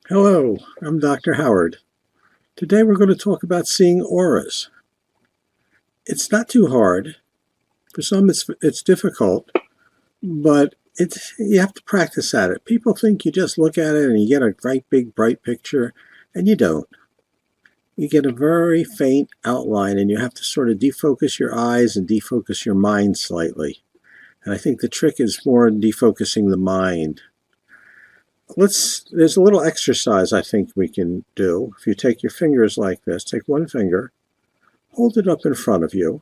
Hello, I'm Dr. Howard. Today we're going to talk about seeing auras. It's not too hard. For some it's difficult, but you have to practice at it. People think you just look at it and you get a great big bright picture, and you don't. You get a very faint outline and you have to sort of defocus your eyes and defocus your mind slightly. And I think the trick is more in defocusing the mind. There's a little exercise I think we can do. If you take your fingers like this, take one finger, hold it up in front of you,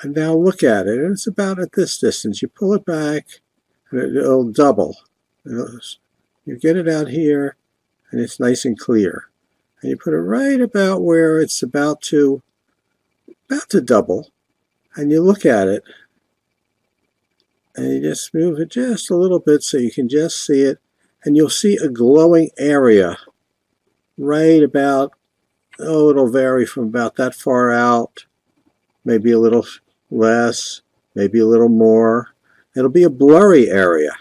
and now look at it. And it's about at this distance. You pull it back, and it'll double. You get it out here, and it's nice and clear. And you put it right about where it's about to double, and you look at it, and you just move it just a little bit so you can just see it, and you'll see a glowing area right about, it'll vary from about that far out, maybe a little less, maybe a little more. It'll be a blurry area.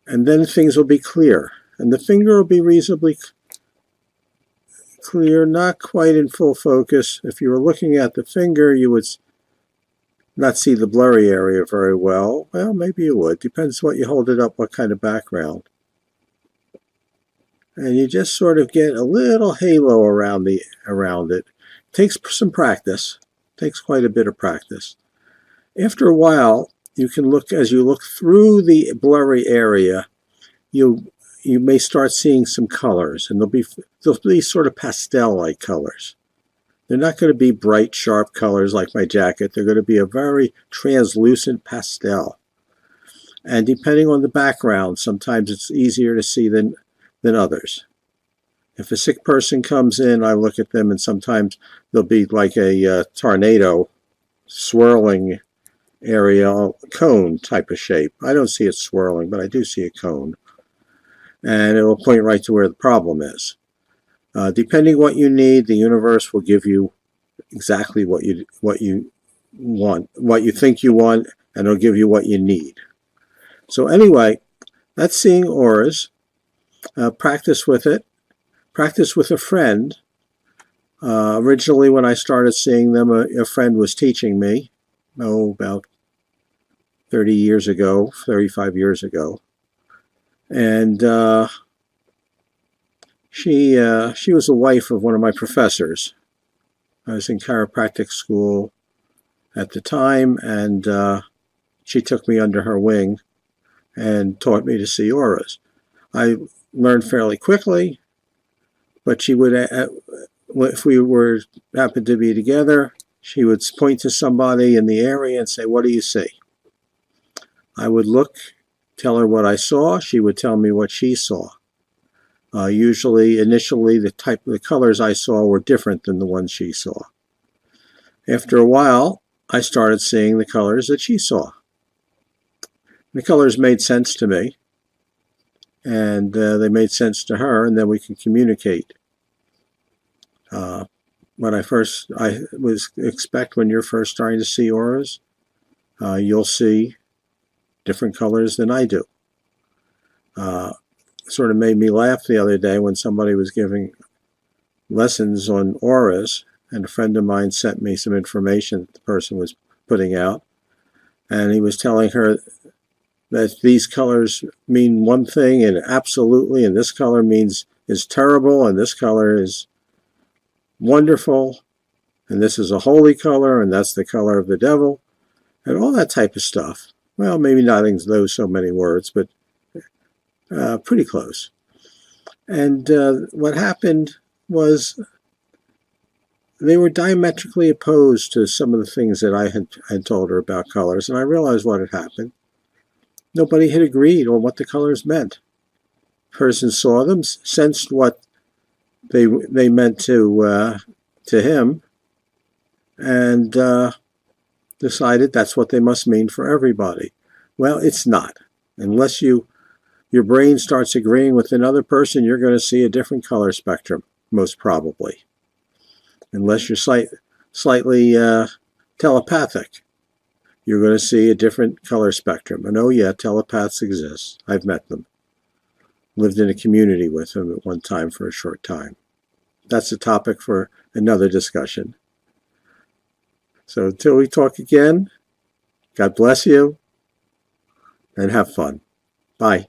And then things will be clear. And the finger will be reasonably clear, not quite in full focus. If you were looking at the finger, you would not see the blurry area very well. Well, maybe you would. Depends what you hold it up, what kind of background. And you just sort of get a little halo around it. It takes some practice. Takes quite a bit of practice. After a while, you can look, as you look through the blurry area, you may start seeing some colors, and they'll be sort of pastel-like colors. They're not going to be bright, sharp colors like my jacket. They're going to be a very translucent pastel. And depending on the background, sometimes it's easier to see than others. If a sick person comes in, I look at them, and sometimes they'll be like a tornado swirling area, cone type of shape. I don't see it swirling, but I do see a cone. And it will point right to where the problem is. Depending what you need, the universe will give you exactly what you want, what you think you want, and it'll give you what you need. So anyway, that's seeing auras. Practice with it. Practice with a friend. Originally, when I started seeing them, a friend was teaching me, about 30 years ago, 35 years ago. And she was the wife of one of my professors. I was in chiropractic school at the time, and she took me under her wing and taught me to see auras. I learned fairly quickly, but she would, if we happened to be together, she would point to somebody in the area and say, "What do you see?" I would look, tell her what I saw. She would tell me what she saw. Usually, initially, the colors I saw were different than the ones she saw. After a while, I started seeing the colors that she saw. The colors made sense to me, and they made sense to her, and then we could communicate. When I expect when you're first starting to see auras, you'll see different colors than I do. Sort of made me laugh the other day when somebody was giving lessons on auras, and a friend of mine sent me some information that the person was putting out, and he was telling her that these colors mean one thing and absolutely, and this color is terrible, and this color is wonderful, and this is a holy color, and that's the color of the devil, and all that type of stuff. Well, maybe not in those so many words, but pretty close. And what happened was they were diametrically opposed to some of the things that I had told her about colors, and I realized what had happened. Nobody had agreed on what the colors meant. The person saw them, sensed what they meant to him, and decided that's what they must mean for everybody. Well, it's not. Unless your brain starts agreeing with another person, you're going to see a different color spectrum, most probably. Unless you're slightly telepathic, you're going to see a different color spectrum. And oh yeah, telepaths exist. I've met them. lived in a community with him at one time for a short time. That's a topic for another discussion. So until we talk again, God bless you and have fun. Bye.